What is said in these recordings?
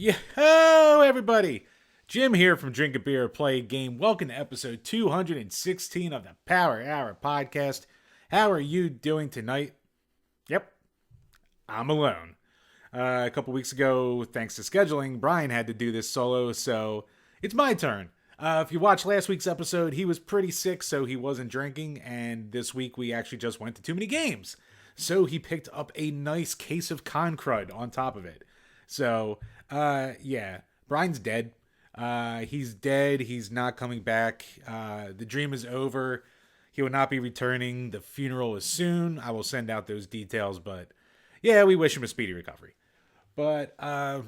Yo, everybody! Jim here from DrinkABeerandPlayAGame. Welcome to episode 216 of the Power Hour podcast. How are you doing tonight? Yep, I'm alone. A couple weeks ago, thanks to scheduling, Brian had to do this solo, so it's my turn. If you watched last week's episode, he was pretty sick, so he wasn't drinking, and this week we actually just went to TooManyGames. So he picked up a nice case of con crud on top of it. So, yeah, Brian's dead. He's dead. He's not coming back. The dream is over. He will not be returning. The funeral is soon. I will send out those details, but yeah, we wish him a speedy recovery. But,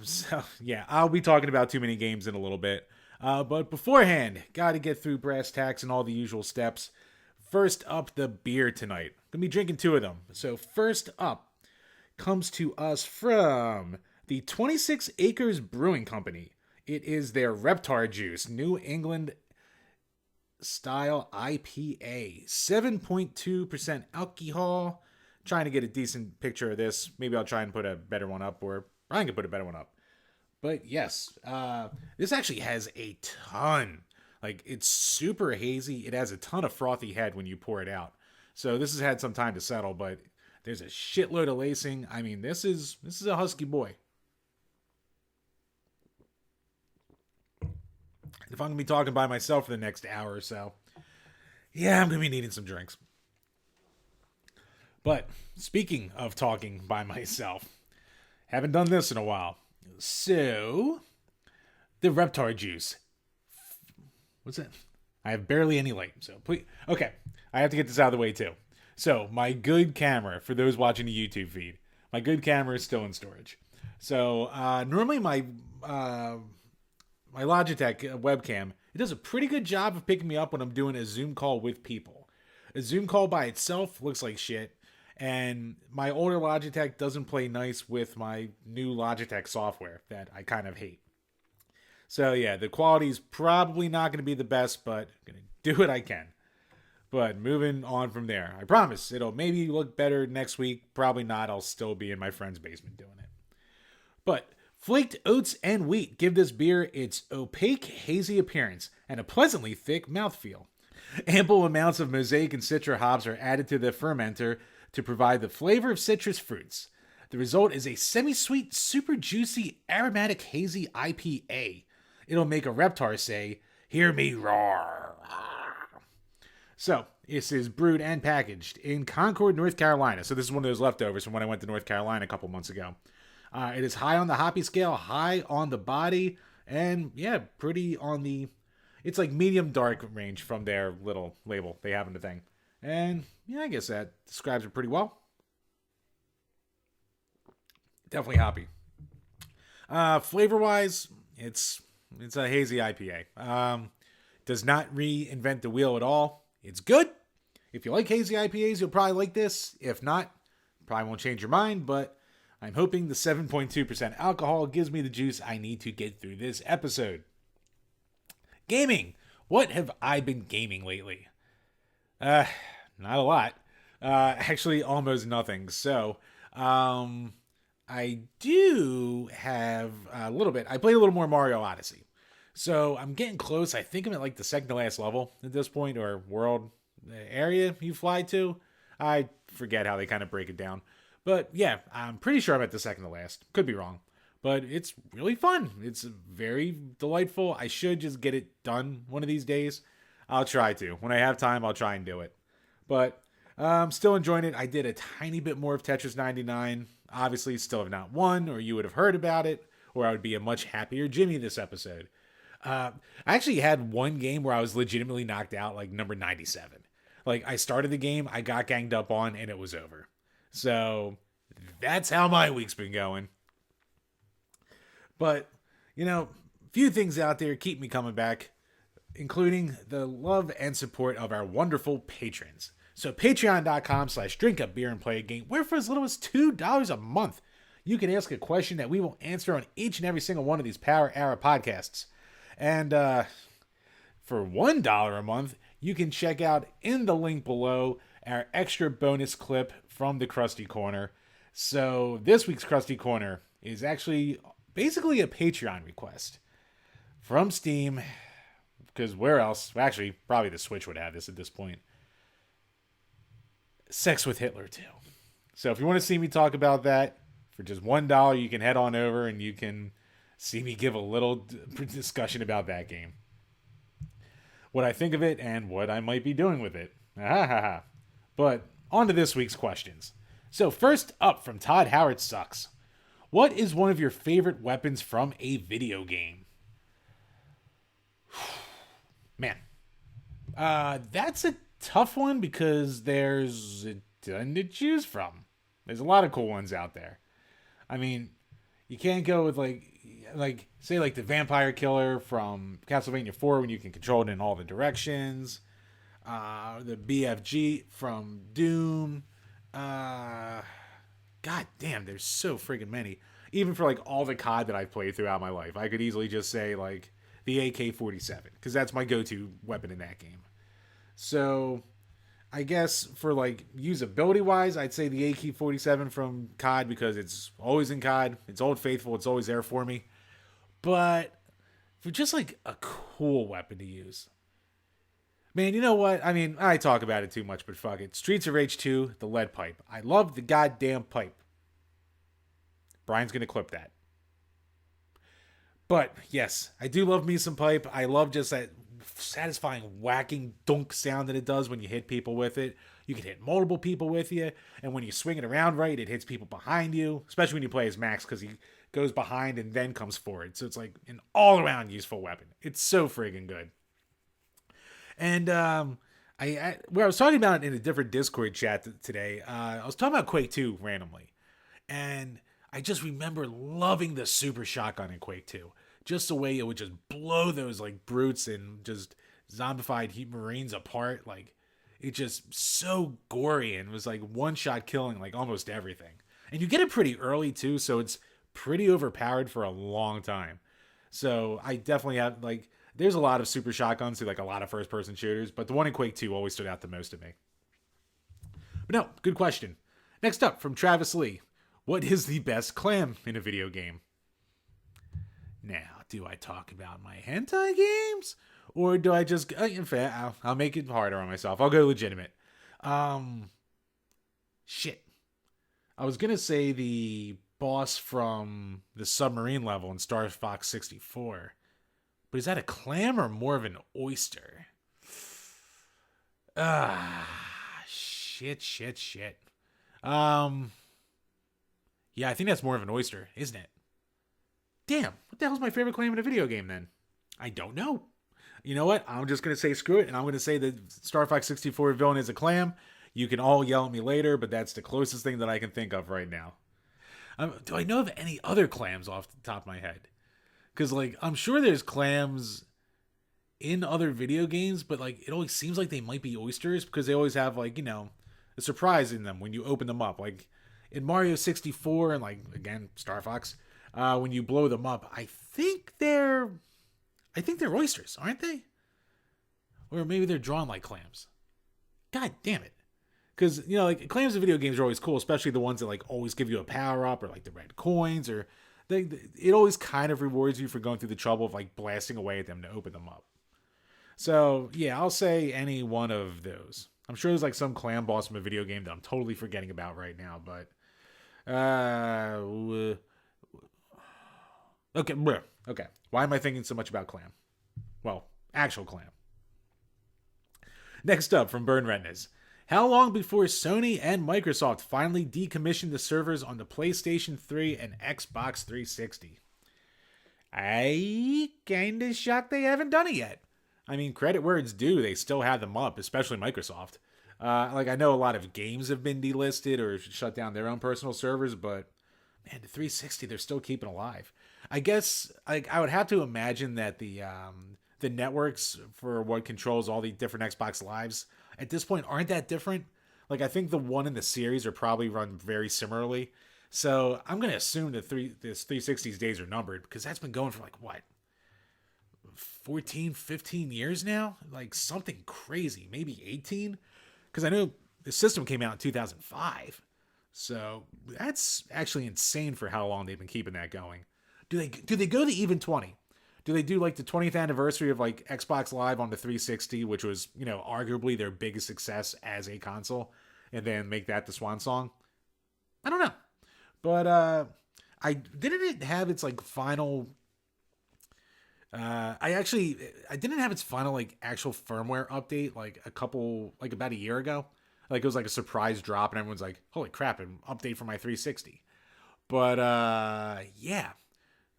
so, yeah, I'll be talking about TooManyGames in a little bit. But beforehand, gotta get through brass tacks and all the usual steps. First up, the beer tonight. Gonna be drinking two of them. So first up comes to us from the 26 Acres Brewing Company. It is their Reptar Juice, New England style IPA. 7.2% alcohol. Trying to get a decent picture of this. Maybe I'll try and put a better one up, or Brian can put a better one up. But yes, this actually has a ton. Like, it's super hazy. It has a ton of frothy head when you pour it out. So this has had some time to settle, but there's a shitload of lacing. I mean, this is a husky boy. If I'm going to be talking by myself for the next hour or so, yeah, I'm going to be needing some drinks. But speaking of talking by myself, haven't done this in a while. So, the Reptar Juice. What's that? I have barely any light, so please. Okay, I have to get this out of the way too. So, my good camera, for those watching the YouTube feed, my good camera is still in storage. So, normally my Logitech webcam, it does a pretty good job of picking me up when I'm doing a Zoom call with people. A Zoom call by itself looks like shit, and my older Logitech doesn't play nice with my new Logitech software that I kind of hate. So yeah, the quality is probably not going to be the best, but I'm going to do what I can. But moving on from there, I promise it'll maybe look better next week. Probably not. I'll still be in my friend's basement doing it. But flaked oats and wheat give this beer its opaque, hazy appearance and a pleasantly thick mouthfeel. Ample amounts of mosaic and citra hops are added to the fermenter to provide the flavor of citrus fruits. The result is a semi-sweet, super juicy, aromatic, hazy IPA. It'll make a Reptar say, "Hear me roar." So, this is brewed and packaged in Concord, North Carolina. So this is one of those leftovers from when I went to North Carolina a couple months ago. It is high on the hoppy scale, high on the body, and yeah, pretty on the... It's like medium dark range from their little label they have in the thing. And yeah, I guess that describes it pretty well. Definitely hoppy. Flavor-wise, it's a hazy IPA. Does not reinvent the wheel at all. It's good. If you like hazy IPAs, you'll probably like this. If not, probably won't change your mind, but I'm hoping the 7.2% alcohol gives me the juice I need to get through this episode. Gaming. What have I been gaming lately? Not a lot. Actually, almost nothing. So, I do have a little bit. I played a little more Mario Odyssey. So, I'm getting close. I think I'm at like the second to last level at this point, or world area you fly to. I forget how they kind of break it down. But yeah, I'm pretty sure I'm at the second to last. Could be wrong. But it's really fun. It's very delightful. I should just get it done one of these days. I'll try to. When I have time, I'll try and do it. But I'm still enjoying it. I did a tiny bit more of Tetris 99. Obviously, still have not won, or you would have heard about it, or I would be a much happier Jimmy this episode. I actually had one game where I was legitimately knocked out, like number 97. Like, I started the game, I got ganged up on, and it was over. So, that's how my week's been going. But, you know, few things out there keep me coming back, including the love and support of our wonderful patrons. So patreon.com/DrinkABeerandPlayAGame, where for as little as $2 a month, you can ask a question that we will answer on each and every single one of these Power Hour podcasts. And for $1 a month, you can check out in the link below our extra bonus clip from the Krusty Corner. So this week's Krusty Corner is actually basically a Patreon request from Steam, because where else? Well, actually, probably the Switch would have this at this point. Sex with Hitler 2. So if you want to see me talk about that for just $1, you can head on over and you can see me give a little discussion about that game. What I think of it and what I might be doing with it. But on to this week's questions. So first up from Todd Howard Sucks. What is one of your favorite weapons from a video game? Man, that's a tough one because there's a ton to choose from. There's a lot of cool ones out there. I mean, you can't go with like say like the vampire killer from Castlevania 4 when you can control it in all the directions. The BFG from Doom. God damn, there's so friggin' many. Even for like all the COD that I've played throughout my life, I could easily just say like the AK-47 because that's my go-to weapon in that game. So I guess for like usability wise, I'd say the AK-47 from COD because it's always in COD. It's Old Faithful. It's always there for me. But for just like a cool weapon to use, man, you know what? I mean, I talk about it too much, but fuck it. Streets of Rage 2, the lead pipe. I love the goddamn pipe. Brian's going to clip that. But yes, I do love me some pipe. I love just that satisfying whacking dunk sound that it does when you hit people with it. You can hit multiple people with you. And when you swing it around right, it hits people behind you. Especially when you play as Max because he goes behind and then comes forward. So it's like an all-around useful weapon. It's so friggin' good. And I was talking about it in a different Discord chat today. I was talking about Quake 2 randomly. And I just remember loving the super shotgun in Quake 2. Just the way it would just blow those like brutes and just zombified heat marines apart. Like it just so gory and was like one shot killing like almost everything. And you get it pretty early too, so it's pretty overpowered for a long time. So I definitely have like there's a lot of super shotguns to like a lot of first person shooters, but the one in Quake 2 always stood out the most to me. But no, good question. Next up from Travis Lee. What is the best clam in a video game? Now, do I talk about my hentai games? Or do I just... In fact, I'll make it harder on myself. I'll go legitimate. Shit. I was going to say the boss from the submarine level in Star Fox 64. But is that a clam or more of an oyster? Shit. Yeah, I think that's more of an oyster, isn't it? Damn, what the hell's my favorite clam in a video game then? I don't know. You know what? I'm just going to say screw it, and I'm going to say the Star Fox 64 villain is a clam. You can all yell at me later, but that's the closest thing that I can think of right now. Do I know of any other clams off the top of my head? Because, like, I'm sure there's clams in other video games, but, like, it always seems like they might be oysters because they always have, like, you know, a surprise in them when you open them up. Like, in Mario 64 and, like, again, Star Fox, when you blow them up, I think they're oysters, aren't they? Or maybe they're drawn like clams. God damn it. Because, you know, like, clams in video games are always cool, especially the ones that, like, always give you a power-up or, like, the red coins or... it always kind of rewards you for going through the trouble of, like, blasting away at them to open them up. So, yeah, I'll say any one of those. I'm sure there's, like, some clam boss from a video game that I'm totally forgetting about right now, but... Okay. Why am I thinking so much about clam? Well, actual clam. Next up from Burn Retinas. How long before Sony and Microsoft finally decommissioned the servers on the PlayStation 3 and Xbox 360? I kinda shocked they haven't done it yet. I mean, credit where it's due, they still have them up, especially Microsoft. Like, I know a lot of games have been delisted or shut down their own personal servers, but man, the 360 they're still keeping alive. I guess I would have to imagine that the networks for what controls all the different Xbox Lives at this point aren't that different. Like, I think the one in the series are probably run very similarly. So I'm going to assume that this 360's days are numbered because that's been going for like, what, 14, 15 years now? Like something crazy, maybe 18? Because I know the system came out in 2005. So that's actually insane for how long they've been keeping that going. do they go the even 20? Do they do like the 20th anniversary of like Xbox Live on the 360, which was, arguably their biggest success as a console, and then make that the swan song? I don't know. But I didn't it have its like final I didn't have its final like actual firmware update like about a year ago. Like it was like a surprise drop and everyone's like, "Holy crap, an update for my 360." But yeah.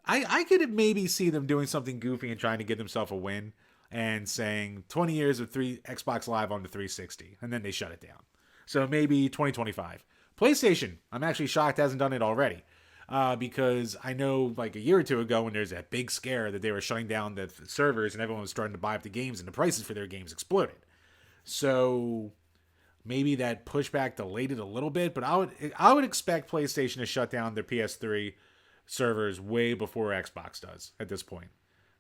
I could maybe see them doing something goofy and trying to get themselves a win and saying 20 years of Xbox Live on the 360, and then they shut it down. So maybe 2025. PlayStation, I'm actually shocked hasn't done it already. Because I know like a year or two ago when there's that big scare that they were shutting down the servers and everyone was starting to buy up the games and the prices for their games exploded. So maybe that pushback delayed it a little bit, but I would expect PlayStation to shut down their PS3 servers way before Xbox does at this point.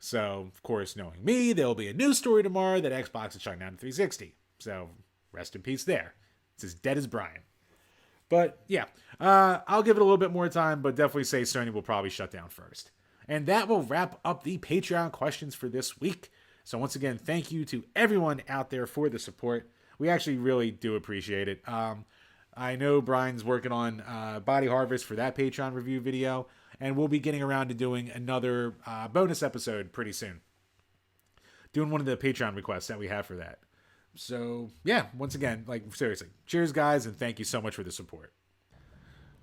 So, of course, knowing me, there'll be a news story tomorrow that Xbox is shutting down the 360. So, rest in peace there. It's as dead as Brian. But, yeah, I'll give it a little bit more time, but definitely say Sony will probably shut down first. And that will wrap up the Patreon questions for this week. So, once again, thank you to everyone out there for the support. We actually really do appreciate it. I know Brian's working on Body Harvest for that Patreon review video, and we'll be getting around to doing another bonus episode pretty soon. Doing one of the Patreon requests that we have for that. So, yeah, once again, like, seriously, cheers, guys, and thank you so much for the support.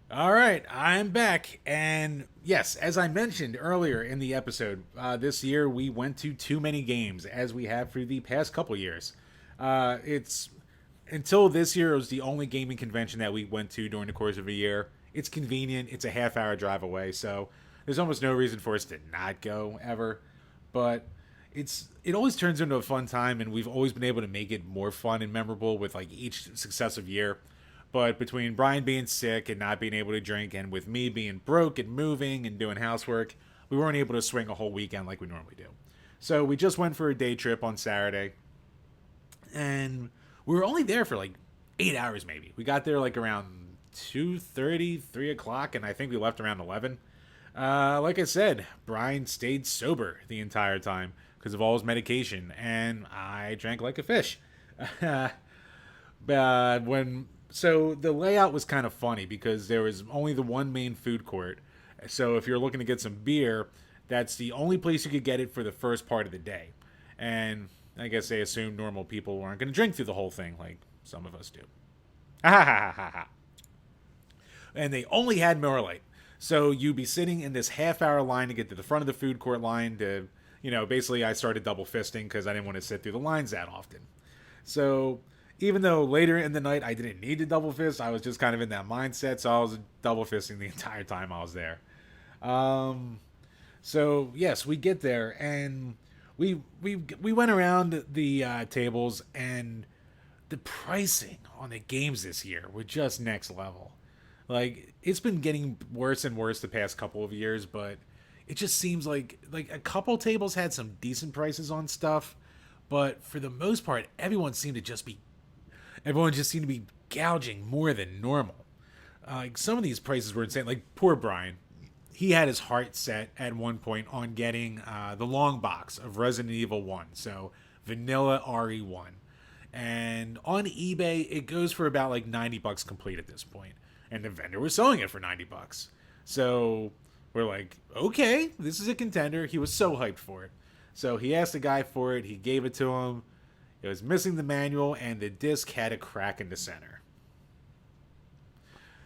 All right, I'm back, and yes, as I mentioned earlier in the episode, this year we went to TooManyGames, as we have for the past couple years. Until this year, it was the only gaming convention that we went to during the course of a year. It's convenient. It's a half-hour drive away, so there's almost no reason for us to not go ever. But it always turns into a fun time, and we've always been able to make it more fun and memorable with like each successive year. But between Brian being sick and not being able to drink, and with me being broke and moving and doing housework, we weren't able to swing a whole weekend like we normally do. So we just went for a day trip on Saturday, and we were only there for like 8 hours maybe. We got there like around 2:30, 3 o'clock, and I think we left around 11. Like I said, Brian stayed sober the entire time because of all his medication, and I drank like a fish. So the layout was kind of funny because there was only the one main food court. So if you're looking to get some beer, that's the only place you could get it for the first part of the day. And I guess they assumed normal people weren't going to drink through the whole thing like some of us do. And they only had Miller Lite. So you'd be sitting in this half-hour line to get to the front of the food court line to, basically I started double fisting because I didn't want to sit through the lines that often. So even though later in the night I didn't need to double fist, I was just kind of in that mindset, so I was double fisting the entire time I was there. So yes, we get there and we went around the tables, and the pricing on the games this year were just next level. Like, it's been getting worse and worse the past couple of years, but it just seems like a couple tables had some decent prices on stuff, but for the most part, everyone just seemed to be gouging more than normal. Like, some of these prices were insane. Like, poor Brian. He had his heart set at one point on getting the long box of Resident Evil 1. So, Vanilla RE1. And on eBay, it goes for about like $90 complete at this point. And the vendor was selling it for $90. So, we're like, okay, this is a contender. He was so hyped for it. So, he asked the guy for it. He gave it to him. It was missing the manual, and the disc had a crack in the center.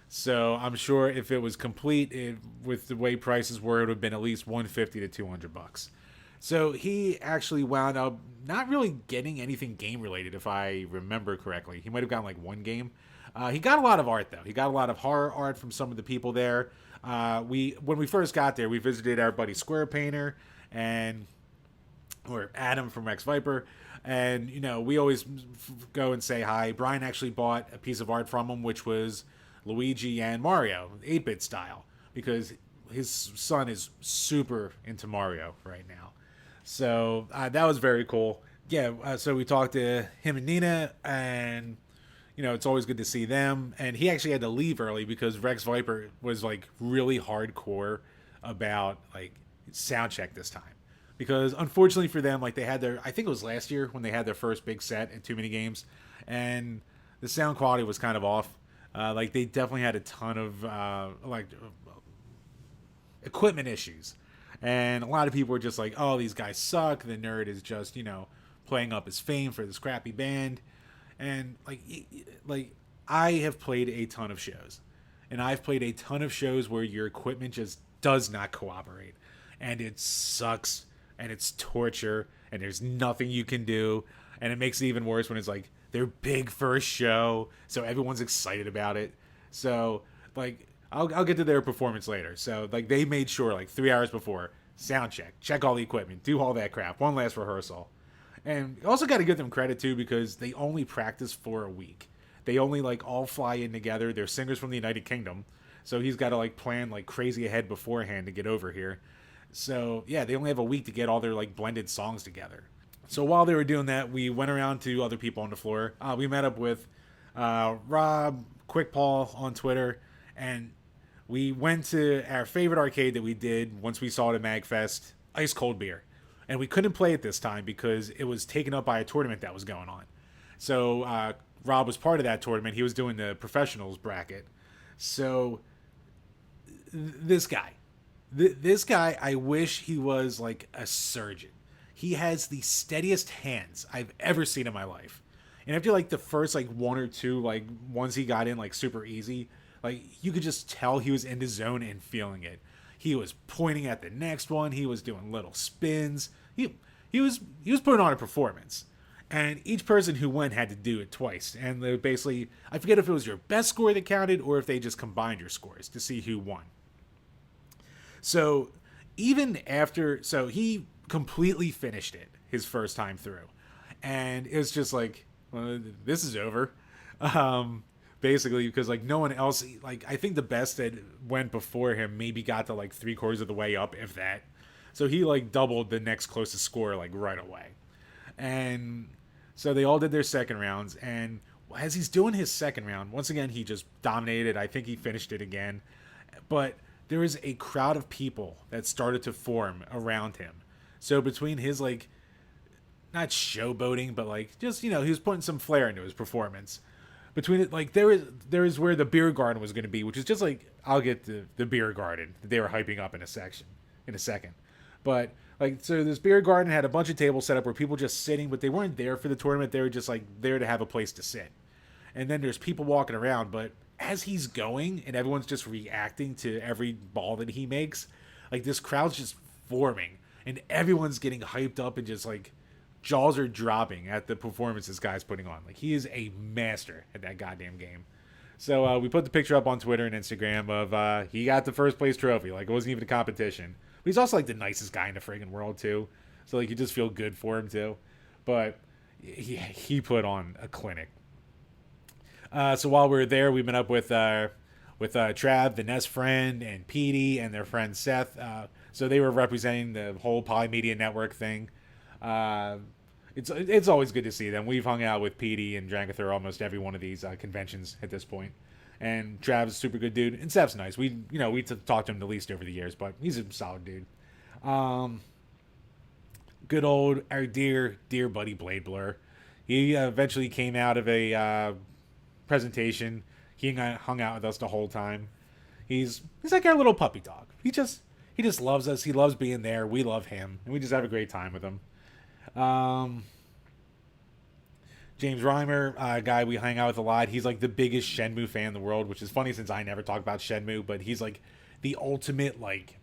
So I'm sure if it was complete, with the way prices were, it would have been at least $150 to $200. So he actually wound up not really getting anything game related, if I remember correctly. He might have gotten like one game. He got a lot of art though. He got a lot of horror art from some of the people there. When we first got there, we visited our buddy Square Painter or Adam from Rex Viper. And, we always go and say hi. Brian actually bought a piece of art from him, which was Luigi and Mario, 8-bit style, because his son is super into Mario right now. So that was very cool. Yeah, so we talked to him and Nina, and, it's always good to see them. And he actually had to leave early because Rex Viper was, like, really hardcore about like sound check this time, because unfortunately for them, like they had their, I think it was last year when they had their first big set at TooManyGames, and the sound quality was kind of off. Like they definitely had a ton of equipment issues, and a lot of people were just like, "Oh, these guys suck. The nerd is just playing up his fame for this crappy band." And like I have played a ton of shows, and I've played a ton of shows where your equipment just does not cooperate, and it sucks, and it's torture, and there's nothing you can do, and it makes it even worse when it's like their big first show, so everyone's excited about it. So like I'll get to their performance later. So like they made sure like 3 hours before, sound check all the equipment, do all that crap, one last rehearsal. And also got to give them credit too, because they only practice for a week. They only like all fly in together. They're singers from the United Kingdom, so he's got to like plan like crazy ahead beforehand to get over here. So yeah, they only have a week to get all their like blended songs together. So while they were doing that, we went around to other people on the floor. We met up with Rob, Quick Paul on Twitter, and we went to our favorite arcade that we did once we saw it at MagFest, Ice Cold Beer. And we couldn't play it this time because it was taken up by a tournament that was going on. So Rob was part of that tournament. He was doing the professionals bracket. So this guy, I wish he was like a surgeon. He has the steadiest hands I've ever seen in my life. And after like the first like one or two like ones he got in like super easy, like you could just tell he was in the zone and feeling it. He was pointing at the next one. He was doing little spins. He was putting on a performance. And each person who went had to do it twice. And they basically, I forget if it was your best score that counted or if they just combined your scores to see who won. So even after, so he completely finished it his first time through. And it was just like, well, this is over. Basically, because like no one else, like I think the best that went before him maybe got to like 3/4 of the way up, if that. So he like doubled the next closest score like right away. And so they all did their second rounds, and as he's doing his second round, once again he just dominated. I think he finished it again. But there was a crowd of people that started to form around him. So between his like not showboating, but like just he was putting some flair into his performance. Between it, like there is where the beer garden was going to be, which is just like I'll get the beer garden that they were hyping up in a second. But like so, this beer garden had a bunch of tables set up where people just sitting, but they weren't there for the tournament. They were just like there to have a place to sit. And then there's people walking around, but as he's going and everyone's just reacting to every ball that he makes, like this crowd's just forming and everyone's getting hyped up and just like jaws are dropping at the performance this guy's putting on. Like he is a master at that goddamn game. So we put the picture up on Twitter and Instagram of he got the first place trophy. Like it wasn't even a competition. But he's also like the nicest guy in the friggin' world too. So like you just feel good for him too. But he put on a clinic. So while we were there, we met up with Trav, the Nest friend, and Petey and their friend Seth. So they were representing the whole Polymedia Network thing. It's always good to see them. We've hung out with Petey and drank through almost every one of these conventions at this point. And Trav's a super good dude, and Seth's nice. We talked to him the least over the years, but he's a solid dude. Good old our dear buddy Blade Blur. He eventually came out of a presentation. He hung out with us the whole time. He's like our little puppy dog. He just loves us. He loves being there. We love him, and we just have a great time with him. James Reimer, a guy we hang out with a lot. He's like the biggest Shenmue fan in the world, which is funny since I never talk about Shenmue, but he's like the ultimate like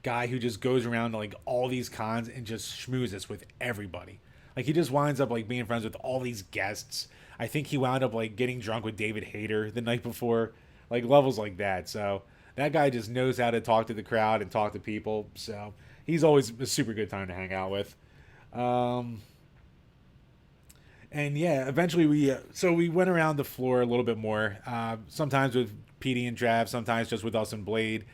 guy who just goes around to like all these cons and just schmoozes with everybody. Like he just winds up like being friends with all these guests. I think he wound up like getting drunk with David Hayter the night before, like levels like that. So that guy just knows how to talk to the crowd and talk to people. So he's always a super good time to hang out with. And yeah, eventually we went around the floor a little bit more. Sometimes with Petey and Trav, sometimes just with us and Blade.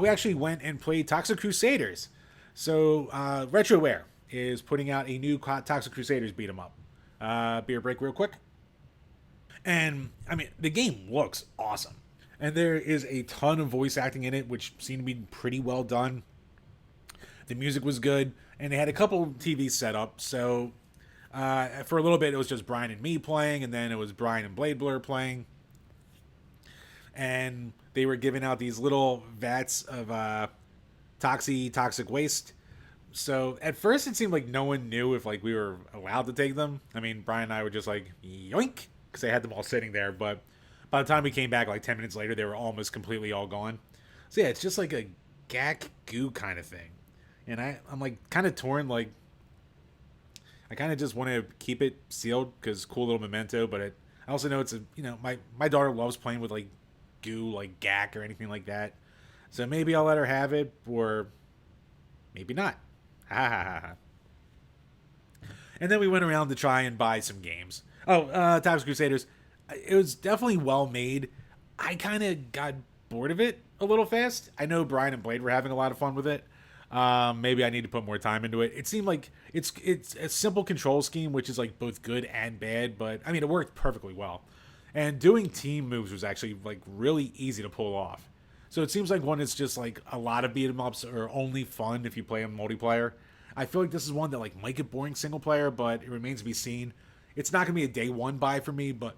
We actually went and played Toxic Crusaders. So RetroWare is putting out a new Toxic Crusaders beat 'em up. Beer break real quick. And I mean, the game looks awesome. And there is a ton of voice acting in it, which seemed to be pretty well done. The music was good, and they had a couple TVs set up. So for a little bit, it was just Brian and me playing, and then it was Brian and Blade Blur playing. And they were giving out these little vats of toxic waste. So at first, it seemed like no one knew if like we were allowed to take them. I mean, Brian and I were just like yoink because they had them all sitting there. But by the time we came back, like 10 minutes later, they were almost completely all gone. So yeah, it's just like a gack goo kind of thing. And I'm like kind of torn. Like I kind of just want to keep it sealed because cool little memento. But I also know it's a my daughter loves playing with like goo, like gack or anything like that. So maybe I'll let her have it, or maybe not. Ha ha ha ha. And then we went around to try and buy some games. Oh, Toxic Crusaders. It was definitely well made. I kind of got bored of it a little fast. I know Brian and Blade were having a lot of fun with it. Maybe I need to put more time into it. It seemed like it's a simple control scheme, which is like both good and bad. But I mean, it worked perfectly well. And doing team moves was actually like really easy to pull off. So it seems like one is just like a lot of beat 'em ups are only fun if you play them multiplayer. I feel like this is one that like might get boring single player, but it remains to be seen. It's not gonna be a day one buy for me, but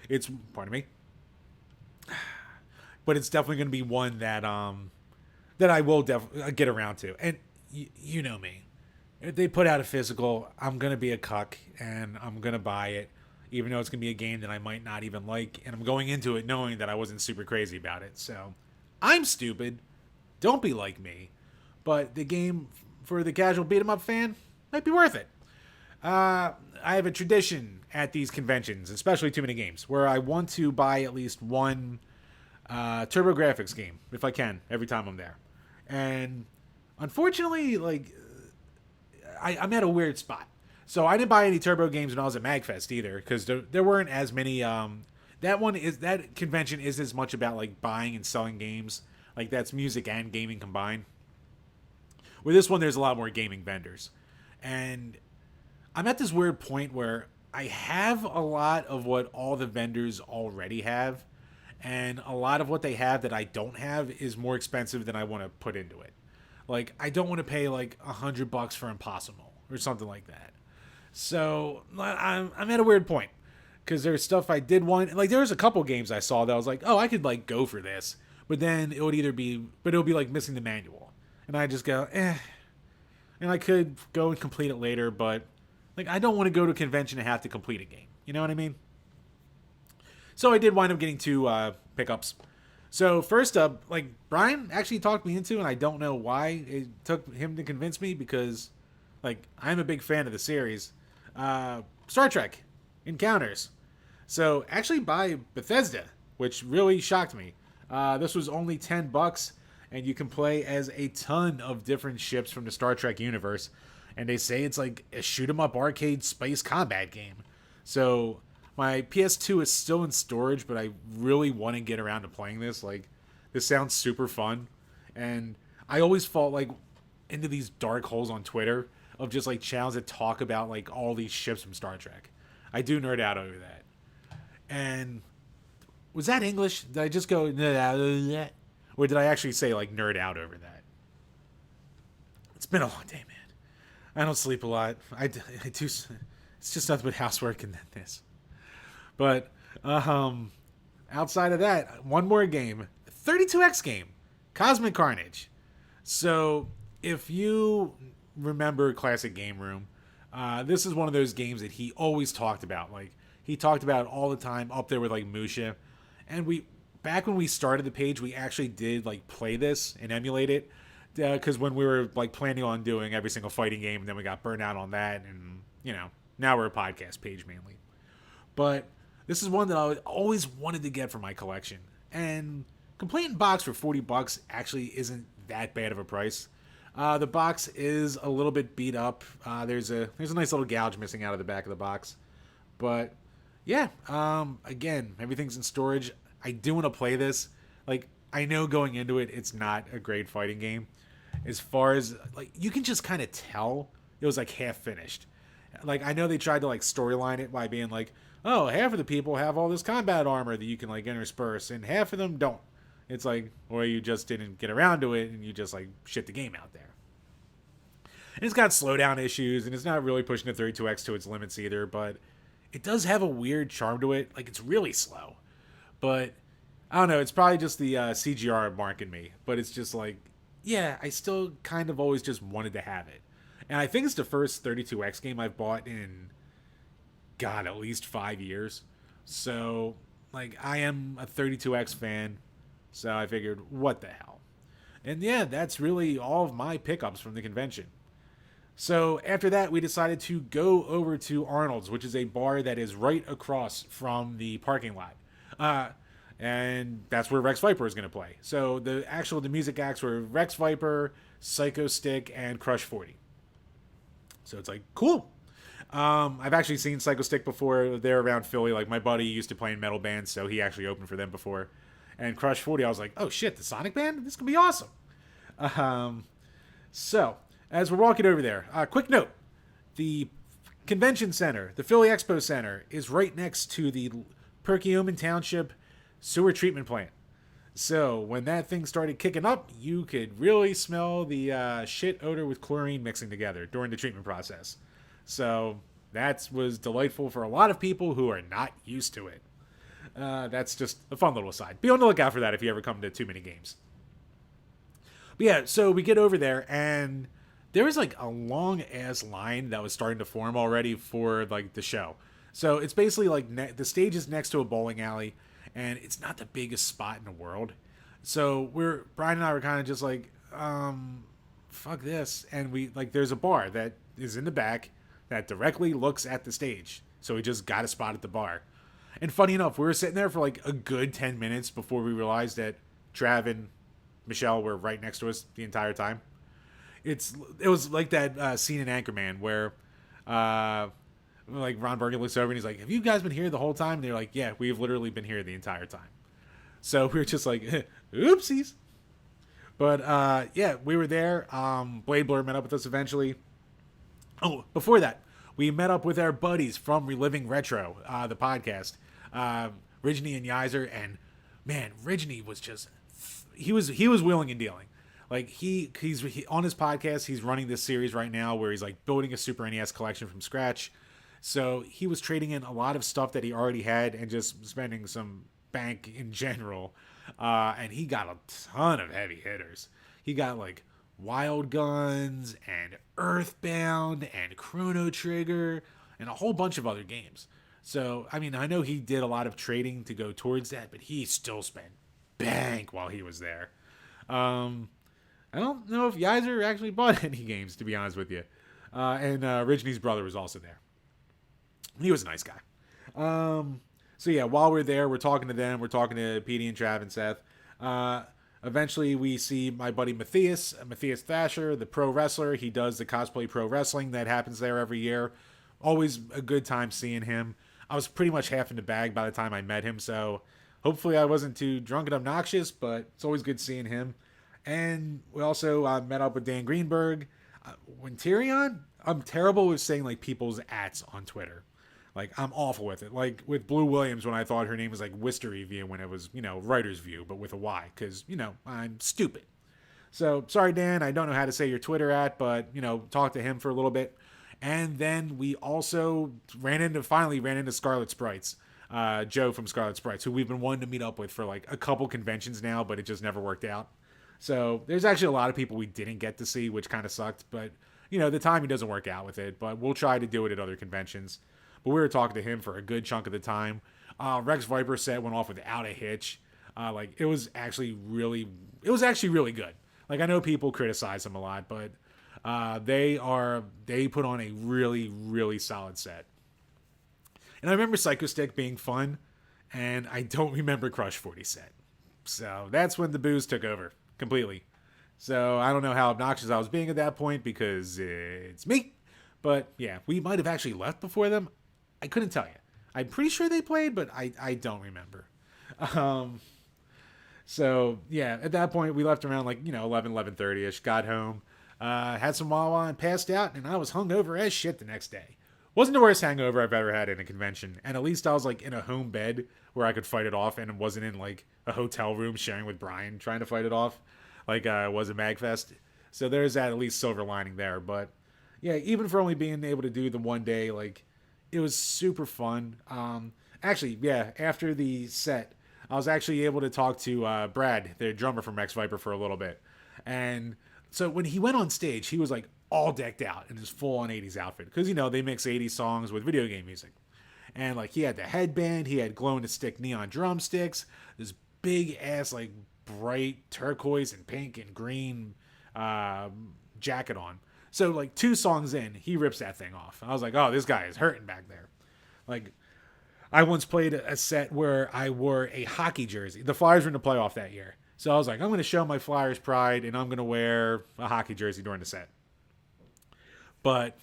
it's pardon me. But it's definitely gonna be one that I will definitely get around to. And you know me, if they put out a physical, I'm gonna be a cuck and I'm gonna buy it, even though it's gonna be a game that I might not even like. And I'm going into it knowing that I wasn't super crazy about it. So I'm stupid. Don't be like me. But the game for the casual beat 'em up fan might be worth it. I have a tradition at these conventions, especially TooManyGames, where I want to buy at least one TurboGrafx game if I can every time I'm there. And unfortunately, like I'm at a weird spot. So I didn't buy any Turbo games when I was at MagFest either, because there weren't as many. That convention is as much about like buying and selling games, like that's music and gaming combined. With this one, there's a lot more gaming vendors, and I'm at this weird point where I have a lot of what all the vendors already have, and a lot of what they have that I don't have is more expensive than I want to put into it. Like I don't want to pay like $100 for Impossible or something like that. So I'm at a weird point because there's stuff I did want. Like there was a couple games I saw that I was like, oh, I could like go for this, but then it would be like missing the manual, and I just go, eh. And I could go and complete it later, but like I don't want to go to a convention and have to complete a game. You know what I mean? So I did wind up getting two pickups. So first up, like Brian actually talked me into, and I don't know why it took him to convince me because, like, I'm a big fan of the series. Star Trek Encounters. So actually by Bethesda, which really shocked me. This was only $10, and you can play as a ton of different ships from the Star Trek universe. And they say it's like a shoot 'em up arcade space combat game. So my PS2 is still in storage, but I really want to get around to playing this. Like, this sounds super fun. And I always fall like into these dark holes on Twitter of just like channels that talk about like all these ships from Star Trek. I do nerd out over that. And was that English? Did I just go or did I actually say like nerd out over that? It's been a long day, man. I don't sleep a lot. I do. It's just nothing but housework and this. But outside of that, one more game, 32X game, Cosmic Carnage. So if you remember Classic Game Room, this is one of those games that he always talked about. Like he talked about it all the time, up there with like Musha. And back when we started the page, we actually did like play this and emulate it. Because when we were like planning on doing every single fighting game, and then we got burnt out on that, and now we're a podcast page mainly. But this is one that I always wanted to get for my collection, and complete in box for $40 actually isn't that bad of a price. The box is a little bit beat up. There's a nice little gouge missing out of the back of the box, but yeah. Again, everything's in storage. I do want to play this. Like I know going into it, it's not a great fighting game. As far as like you can just kind of tell it was like half finished. Like I know they tried to like storyline it by being like, oh, half of the people have all this combat armor that you can like intersperse, and half of them don't. It's like, or you just didn't get around to it, and you just like shit the game out there. And it's got slowdown issues, and it's not really pushing the 32x to its limits either, but it does have a weird charm to it. Like, it's really slow. But, I don't know, it's probably just the CGR marking me. But it's just like, yeah, I still kind of always just wanted to have it. And I think it's the first 32x game I've bought in, God, at least 5 years. So, like, I am a 32x fan. So I figured, what the hell? And yeah, that's really all of my pickups from the convention. So after that, we decided to go over to Arnold's, which is a bar that is right across from the parking lot. And that's where Rex Viper is going to play. So the music acts were Rex Viper, Psycho Stick, and Crush 40. So it's like, cool. I've actually seen Psycho Stick before. They're around Philly. Like, my buddy used to play in metal bands, so he actually opened for them before. And Crush 40, I was like, oh shit, the Sonic Band? This could be awesome. So, as we're walking over there, quick note. The convention center, the Philly Expo Center, is right next to the Perkiomen Township sewer treatment plant. So, when that thing started kicking up, you could really smell the shit odor with chlorine mixing together during the treatment process. So, that was delightful for a lot of people who are not used to it. That's just a fun little aside. Be on the lookout for that if you ever come to TooManyGames. But yeah, so we get over there, and there was like a long ass line that was starting to form already for like the show. So it's basically like the stage is next to a bowling alley, and it's not the biggest spot in the world. So Brian and I were kind of just like, fuck this. And we like, there's a bar that is in the back that directly looks at the stage. So we just got a spot at the bar. And funny enough, we were sitting there for like a good 10 minutes before we realized that Trav and Michelle were right next to us the entire time. It was like that scene in Anchorman where like Ron Burgundy looks over and he's like, have you guys been here the whole time? And they're like, yeah, we've literally been here the entire time. So we were just like, oopsies. But yeah, we were there. Blade Blur met up with us eventually. Oh, before that, we met up with our buddies from Reliving Retro, the podcast, Ridgeny and Yizer, and man, Ridgeny was just he was wheeling and dealing. Like he's on his podcast, he's running this series right now where he's like building a Super NES collection from scratch. So he was trading in a lot of stuff that he already had and just spending some bank in general. And he got a ton of heavy hitters. He got like Wild Guns and Earthbound and Chrono Trigger and a whole bunch of other games. So, I mean, I know he did a lot of trading to go towards that, but he still spent bank while he was there. I don't know if Yizer actually bought any games, to be honest with you. And Ridgeny's brother was also there. He was a nice guy. So yeah, while we're there, we're talking to them. We're talking to Petey and Trav and Seth. Eventually, we see my buddy Matthias Thatcher, the pro wrestler. He does the cosplay pro wrestling that happens there every year. Always a good time seeing him. I was pretty much half in the bag by the time I met him, so hopefully I wasn't too drunk and obnoxious, but it's always good seeing him. And we also met up with Dan Greenberg. When Tyrion, I'm terrible with saying like people's ats on Twitter. Like, I'm awful with it. Like, with Blue Williams, when I thought her name was, like, Wistery View, when it was, Writer's View, but with a Y, because, I'm stupid. So, sorry, Dan, I don't know how to say your Twitter at, but, talk to him for a little bit. And then we also finally ran into Scarlet Sprites, Joe from Scarlet Sprites, who we've been wanting to meet up with for, like, a couple conventions now, but it just never worked out. So, there's actually a lot of people we didn't get to see, which kind of sucked, but, the timing doesn't work out with it, but we'll try to do it at other conventions. But we were talking to him for a good chunk of the time. Rex Viper set went off without a hitch. It was actually really good. Like, I know people criticize him a lot, but they put on a really, really solid set. And I remember Psycho Stick being fun, and I don't remember Crush 40 set. So that's when the booze took over completely. So I don't know how obnoxious I was being at that point because it's me. But yeah, we might have actually left before them. I couldn't tell you. I'm pretty sure they played, but I don't remember. So, yeah, at that point, we left around 11:30ish, got home, had some Wawa and passed out, and I was hungover as shit the next day. Wasn't the worst hangover I've ever had in a convention, and at least I was like in a home bed where I could fight it off, and it wasn't in like a hotel room sharing with Brian trying to fight it off, like it was at Magfest. So there's that at least silver lining there. But yeah, even for only being able to do the one day, like it was super fun. Actually, yeah, after the set, I was actually able to talk to Brad, the drummer from X Viper, for a little bit, and so when he went on stage, he was like all decked out in his full on 80s outfit because they mix 80s songs with video game music. And like he had the headband, he had glow in the stick neon drumsticks, this big ass like bright turquoise and pink and green jacket on. So like 2 songs in, he rips that thing off. I was like, oh, this guy is hurting back there. Like I once played a set where I wore a hockey jersey. The Flyers were in the playoff that year. So I was like, I'm going to show my Flyers pride and I'm going to wear a hockey jersey during the set. But,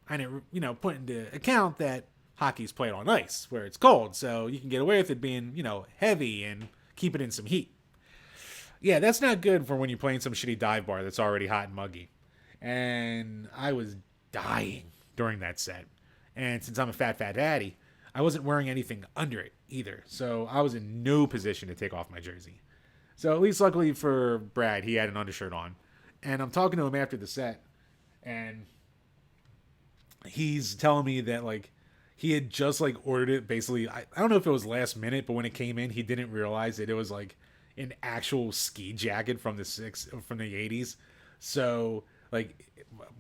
I didn't, put into account that hockey's played on ice where it's cold. So you can get away with it being, heavy and keep it in some heat. Yeah, that's not good for when you're playing some shitty dive bar that's already hot and muggy. And I was dying during that set. And since I'm a fat daddy, I wasn't wearing anything under it either. So I was in no position to take off my jersey. So at least luckily for Brad, he had an undershirt on. And I'm talking to him after the set. And he's telling me that like he had just like ordered it basically. I don't know if it was last minute, but when it came in, he didn't realize that it was like an actual ski jacket from the 80s. So like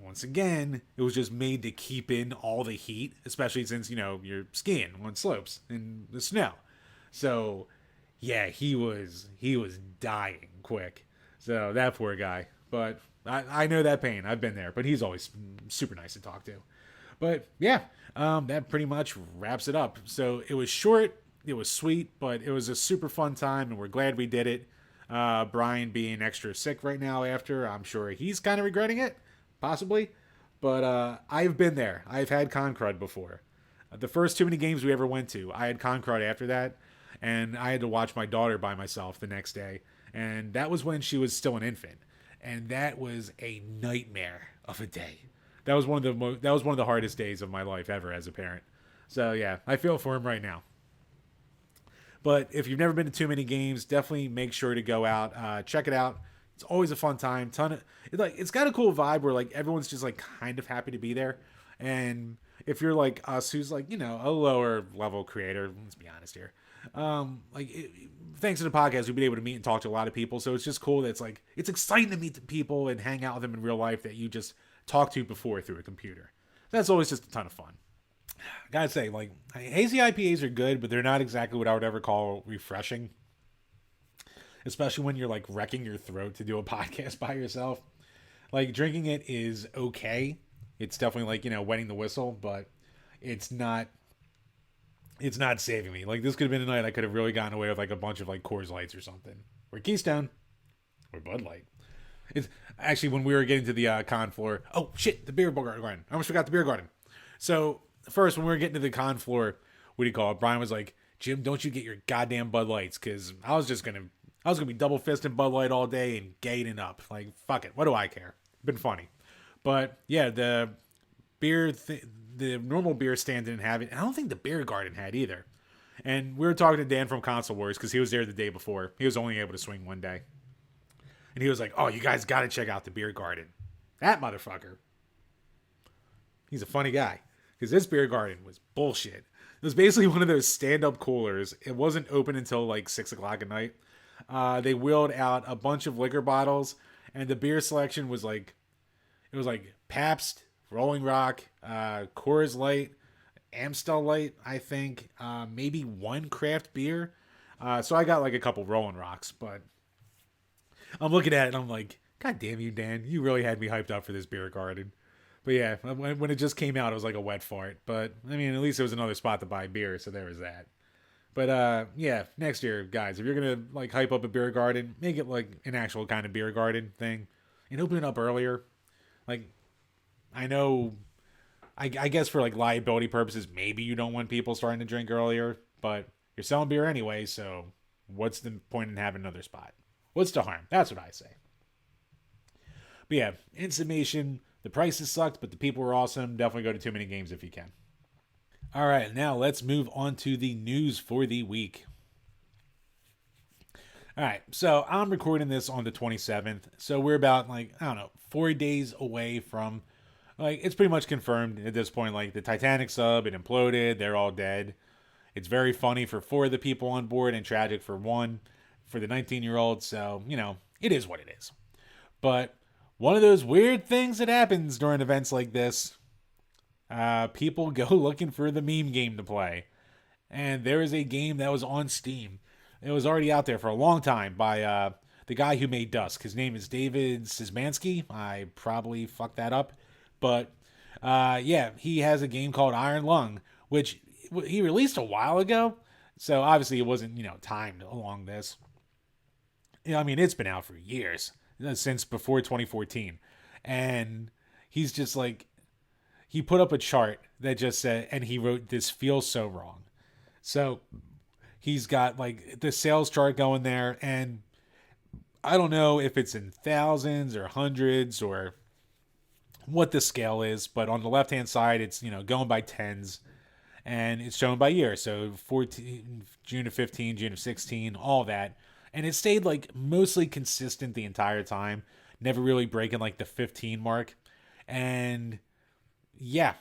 once again, it was just made to keep in all the heat, especially since you're skiing on slopes in the snow. So yeah, he was dying quick. So that poor guy. But I know that pain. I've been there. But he's always super nice to talk to. But yeah, that pretty much wraps it up. So it was short, it was sweet, but it was a super fun time, and we're glad we did it. Brian being extra sick right now after, I'm sure he's kind of regretting it, possibly. But I've been there. I've had con crud before. The first TooManyGames we ever went to, I had con crud after that, and I had to watch my daughter by myself the next day. And that was when she was still an infant. And that was a nightmare of a day. That was one of the hardest days of my life ever as a parent. So yeah, I feel for him right now. But if you've never been to TooManyGames, definitely make sure to go out, check it out. It's always a fun time. It's got a cool vibe where like everyone's just like kind of happy to be there. And if you're like us, who's like a lower level creator, let's be honest here. Thanks to the podcast, we've been able to meet and talk to a lot of people. So it's just cool that it's exciting to meet the people and hang out with them in real life that you just talked to before through a computer. That's always just a ton of fun. I gotta say, like, hazy IPAs are good, but they're not exactly what I would ever call refreshing. Especially when you're like wrecking your throat to do a podcast by yourself. Like, drinking it is okay. It's definitely like, wetting the whistle, but it's not saving me. Like, this could have been a night I could have really gotten away with like a bunch of like Coors Lights or something. Or Keystone. Or Bud Light. It's actually when we were getting to the con floor. Oh shit, the beer garden. I almost forgot the beer garden. So first, when we were getting to the con floor, what do you call it? Brian was like, "Jim, don't you get your goddamn Bud Lights?" Because I was gonna be double fisting Bud Light all day and gating up. Like, fuck it, what do I care? Been funny, but yeah, the the normal beer stand didn't have it. And I don't think the beer garden had either. And we were talking to Dan from Console Wars because he was there the day before. He was only able to swing one day. And he was like, "Oh, you guys got to check out the beer garden." That motherfucker. He's a funny guy. Because this beer garden was bullshit. It was basically one of those stand-up coolers. It wasn't open until like 6 o'clock at night. They wheeled out a bunch of liquor bottles. And the beer selection was like... It was like Pabst, Rolling Rock, Coors Light, Amstel Light, I think. Maybe one craft beer. So I got like a couple Rolling Rocks. But I'm looking at it and I'm like, God damn you, Dan. You really had me hyped up for this beer garden. But yeah, when it just came out, it was like a wet fart. But, I mean, at least there was another spot to buy beer, so there was that. But, yeah, next year, guys, if you're going to, like, hype up a beer garden, make it, like, an actual kind of beer garden thing. And open it up earlier. Like, I know, I guess for, like, liability purposes, maybe you don't want people starting to drink earlier. But you're selling beer anyway, so what's the point in having another spot? What's the harm? That's what I say. But yeah, in summation, The prices sucked, but the people were awesome. Definitely go to Too Many Games if you can. All right, now let's move on to the news for the week. All right, so I'm recording this on the 27th. So we're about, like, I don't know, 4 days away from, like, it's pretty much confirmed at this point. Like, the Titanic sub, it imploded. They're all dead. It's very funny for 4 of the people on board and tragic for 1, for the 19-year-old. So, it is what it is. But one of those weird things that happens during events like this, people go looking for the meme game to play. And there is a game that was on Steam. It was already out there for a long time by the guy who made Dusk. His name is David Szymanski. I probably fucked that up. But, yeah, he has a game called Iron Lung, which he released a while ago. So, obviously, it wasn't, timed along this. I mean, it's been out for years, since before 2014. And he's just like, he put up a chart that just said, and he wrote, "This feels so wrong." So he's got like the sales chart going there, and I don't know if it's in thousands or hundreds or what the scale is, but on the left hand side, it's, going by tens, and it's shown by year. So 14, June of 15, June of 16, all that. And it stayed like mostly consistent the entire time, never really breaking like the 15 mark. And yeah,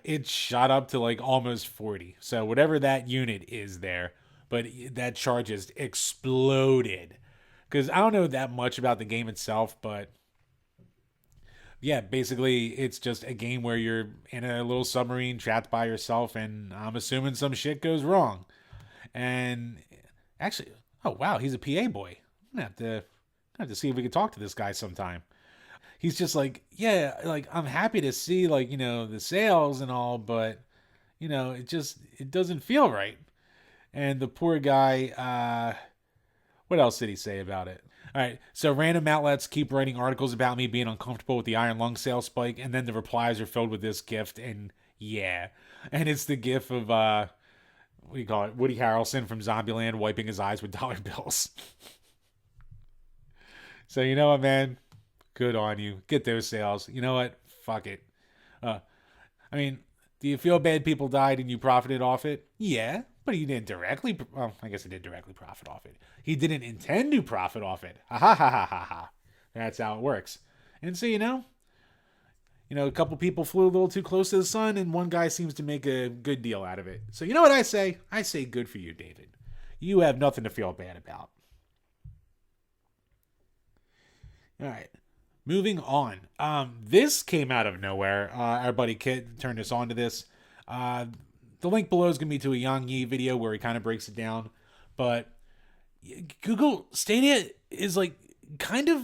it shot up to like almost 40. So whatever that unit is there, but that chart just exploded. Because I don't know that much about the game itself, but yeah, basically it's just a game where you're in a little submarine trapped by yourself, and I'm assuming some shit goes wrong. And actually, oh wow, he's a PA boy. I'm gonna have to see if we can talk to this guy sometime. He's just like, yeah, like I'm happy to see like, the sales and all, but it doesn't feel right. And the poor guy, what else did he say about it? All right, so random outlets keep writing articles about me being uncomfortable with the Iron Lung sales spike, and then the replies are filled with this gift, and yeah. And it's the gif of, what do you call it, Woody Harrelson from Zombieland wiping his eyes with dollar bills. So you know what, man? Good on you. Get those sales. You know what? Fuck it. Uh, I mean, do you feel bad people died and you profited off it? Yeah, but he didn't directly. Well, I guess he did directly profit off it. He didn't intend to profit off it. Ha ha ha ha ha ha. That's how it works. And so a couple people flew a little too close to the sun, and one guy seems to make a good deal out of it. So you know what I say? I say good for you, David. You have nothing to feel bad about. All right. Moving on. This came out of nowhere. Our buddy Kit turned us on to this. The link below is going to be to a Yang Yi video where he kind of breaks it down. But Google Stadia is like kind of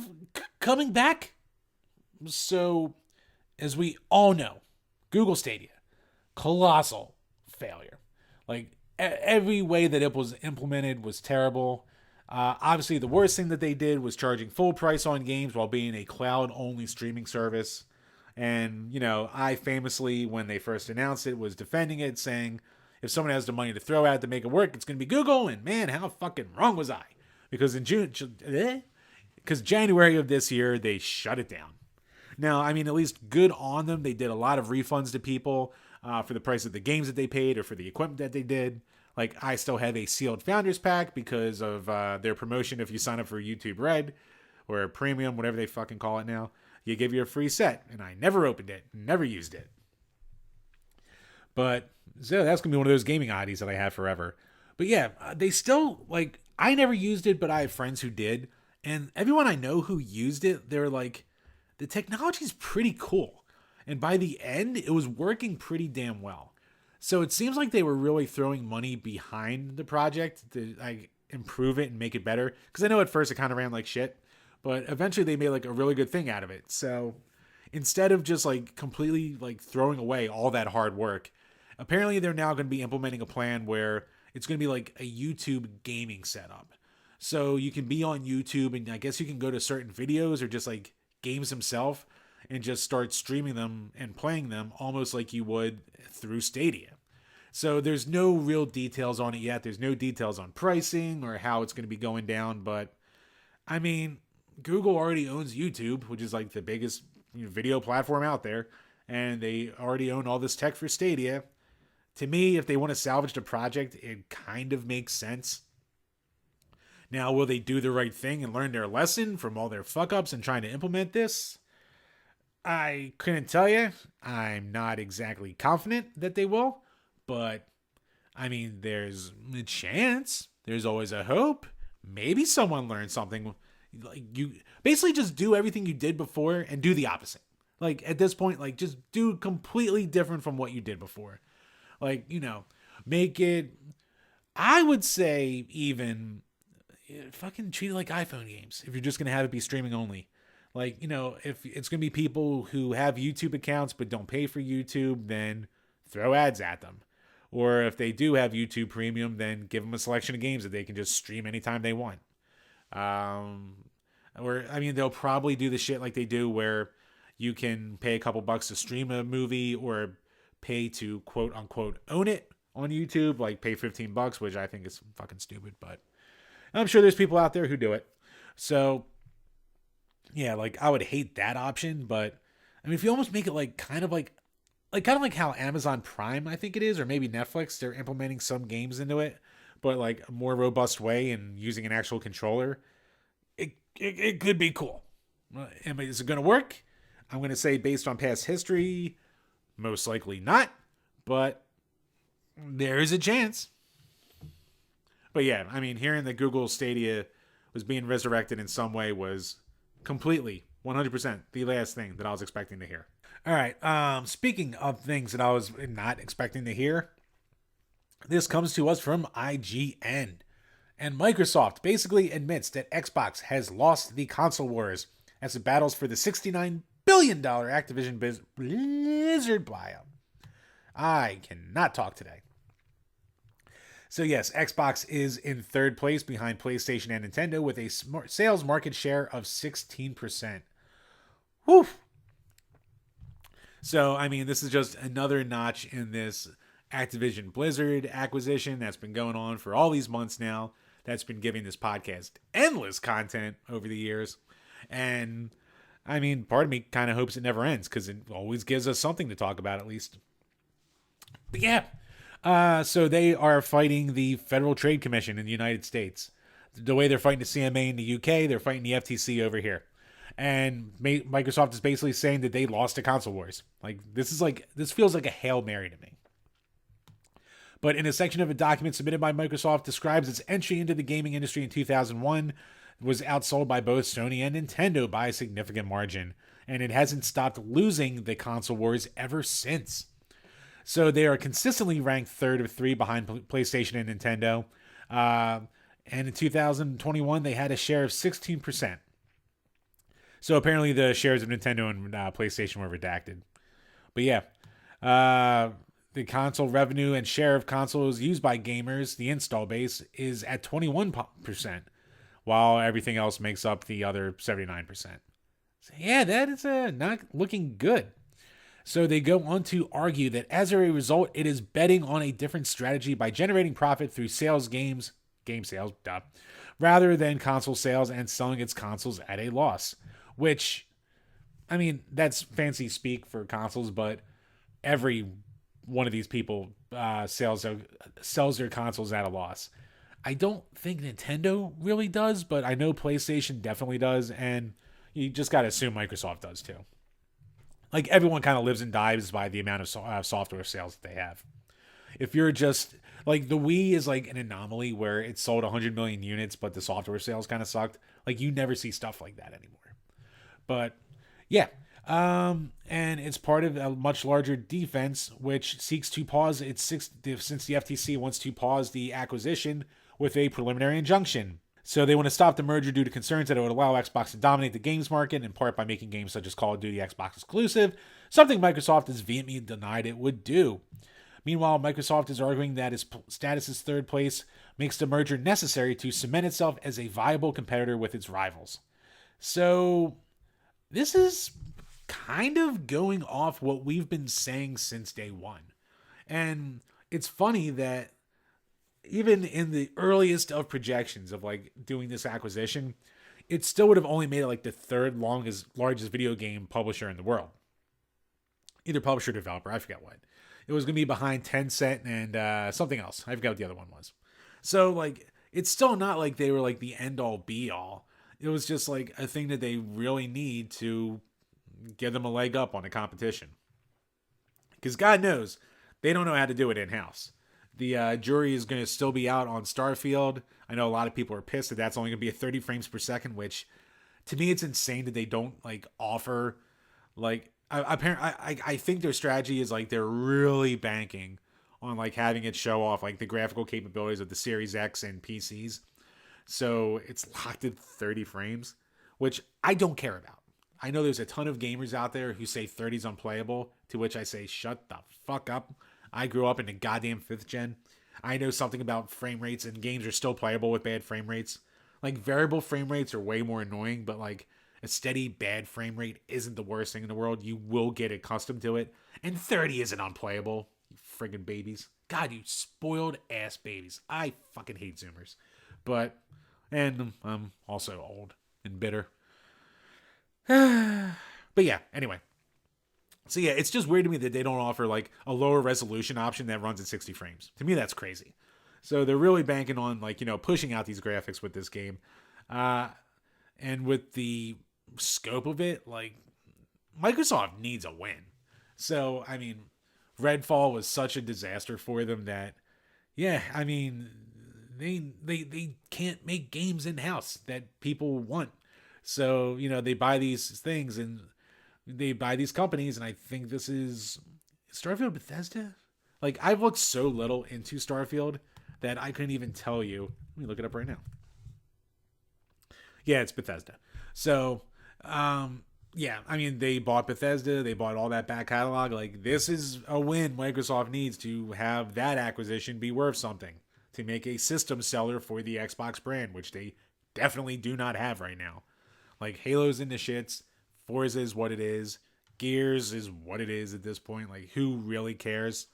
coming back. So, as we all know, Google Stadia, colossal failure. Like every way that it was implemented was terrible. Obviously, the worst thing that they did was charging full price on games while being a cloud-only streaming service. And, I famously, when they first announced it, was defending it, saying, if someone has the money to throw at it to make it work, it's going to be Google. And man, how fucking wrong was I? Because January of this year, they shut it down. Now, I mean, at least good on them. They did a lot of refunds to people for the price of the games that they paid or for the equipment that they did. Like, I still have a sealed Founders Pack because of their promotion. If you sign up for YouTube Red or Premium, whatever they fucking call it now, you give you a free set. And I never opened it, never used it. But, so that's going to be one of those gaming oddities that I have forever. But yeah, they still, like, I never used it, but I have friends who did. And everyone I know who used it, they're like, the technology's pretty cool. And by the end, it was working pretty damn well. So it seems like they were really throwing money behind the project to like improve it and make it better. Because I know at first it kind of ran like shit, but eventually they made like a really good thing out of it. So instead of just like completely like throwing away all that hard work, apparently they're now going to be implementing a plan where it's going to be like a YouTube gaming setup. So you can be on YouTube, and I guess you can go to certain videos or just like games themselves and just start streaming them and playing them almost like you would through Stadia. So there's no real details on it yet. There's no details on pricing or how it's going to be going down. But I mean, Google already owns YouTube, which is like the biggest video platform out there, and they already own all this tech for Stadia. To me, if they want to salvage the project, it kind of makes sense. Now, will they do the right thing and learn their lesson from all their fuck ups and trying to implement this? I couldn't tell you. I'm not exactly confident that they will, but I mean, there's a chance. There's always a hope. Maybe someone learned something. Like, you basically just do everything you did before and do the opposite. Like, at this point, like, just do completely different from what you did before. Like, make it, I would say, even fucking treat it like iPhone games if you're just going to have it be streaming only. Like, if it's going to be people who have YouTube accounts but don't pay for YouTube, then throw ads at them. Or if they do have YouTube Premium, then give them a selection of games that they can just stream anytime they want. They'll probably do the shit like they do where you can pay a couple bucks to stream a movie or pay to quote unquote own it on YouTube, like pay $15, which I think is fucking stupid, but I'm sure there's people out there who do it. So yeah, like I would hate that option, but I mean, if you almost make it like kind of like how Amazon Prime, I think it is, or maybe Netflix, they're implementing some games into it, but like a more robust way and using an actual controller, it could be cool. Is it going to work? I'm going to say based on past history, most likely not, but there is a chance. But yeah, I mean, hearing that Google Stadia was being resurrected in some way was completely 100% the last thing that I was expecting to hear. All right. Speaking of things that I was not expecting to hear, this comes to us from IGN. And Microsoft basically admits that Xbox has lost the console wars as it battles for the $69 billion Activision Blizzard buyout. I cannot talk today. So yes, Xbox is in third place behind PlayStation and Nintendo with a sales market share of 16%. Whew. So, I mean, this is just another notch in this Activision Blizzard acquisition that's been going on for all these months now. That's been giving this podcast endless content over the years. And, I mean, part of me kind of hopes it never ends because it always gives us something to talk about at least. But yeah, so they are fighting the Federal Trade Commission in the United States. The way they're fighting the CMA in the UK, they're fighting the FTC over here. And Microsoft is basically saying that they lost the console wars. This feels like a Hail Mary to me. But in a section of a document submitted by Microsoft describes its entry into the gaming industry in 2001 was outsold by both Sony and Nintendo by a significant margin. And it hasn't stopped losing the console wars ever since. So they are consistently ranked third of three behind PlayStation and Nintendo. And in 2021, they had a share of 16%. So apparently the shares of Nintendo and PlayStation were redacted. But yeah, the console revenue and share of consoles used by gamers, the install base, is at 21%, while everything else makes up the other 79%. So yeah, that is not looking good. So they go on to argue that as a result, it is betting on a different strategy by generating profit through game sales, rather than console sales and selling its consoles at a loss. Which, I mean, that's fancy speak for consoles, but every one of these people sells their consoles at a loss. I don't think Nintendo really does, but I know PlayStation definitely does, and you just got to assume Microsoft does too. Like, everyone kind of lives and dies by the amount of software sales that they have. If you're just, like, the Wii is like an anomaly where it sold 100 million units, but the software sales kind of sucked. Like, you never see stuff like that anymore. But, yeah. And it's part of a much larger defense, which seeks to pause since the FTC wants to pause the acquisition with a preliminary injunction. So they want to stop the merger due to concerns that it would allow Xbox to dominate the games market, in part by making games such as Call of Duty Xbox exclusive, something Microsoft has vehemently denied it would do. Meanwhile, Microsoft is arguing that its status as third place makes the merger necessary to cement itself as a viable competitor with its rivals. So this is kind of going off what we've been saying since day one. And it's funny that even in the earliest of projections of like doing this acquisition, it still would have only made it like the third largest video game publisher in the world. Either publisher or developer, I forget what. It was going to be behind Tencent and something else. I forgot what the other one was. So, like, it's still not like they were like the end-all be-all. It was just like a thing that they really need to give them a leg up on the competition. Because God knows, they don't know how to do it in-house. The jury is going to still be out on Starfield. I know a lot of people are pissed that that's only going to be at 30 frames per second, which to me it's insane that they don't like offer like I think their strategy is like they're really banking on like having it show off like the graphical capabilities of the Series X and PCs. So it's locked at 30 frames, which I don't care about. I know there's a ton of gamers out there who say 30 is unplayable, to which I say, shut the fuck up. I grew up in the goddamn 5th gen. I know something about frame rates, and games are still playable with bad frame rates. Like, variable frame rates are way more annoying, but like, a steady bad frame rate isn't the worst thing in the world. You will get accustomed to it. And 30 isn't unplayable, you friggin' babies. God, you spoiled ass babies. I fucking hate Zoomers. And I'm also old and bitter. But yeah, anyway. So yeah, it's just weird to me that they don't offer like a lower resolution option that runs at 60 frames. To me, that's crazy. So they're really banking on like, pushing out these graphics with this game. And with the scope of it, like Microsoft needs a win. So, I mean, Redfall was such a disaster for them that, yeah, I mean, they can't make games in-house that people want. So, they buy these things and they buy these companies, and I think this is Starfield Bethesda? Like, I've looked so little into Starfield that I couldn't even tell you. Let me look it up right now. Yeah, it's Bethesda. So, yeah, I mean, they bought Bethesda. They bought all that back catalog. Like, this is a win Microsoft needs to have that acquisition be worth something to make a system seller for the Xbox brand, which they definitely do not have right now. Like, Halo's in the shits. Forza is what it is. Gears is what it is at this point. Like, who really cares?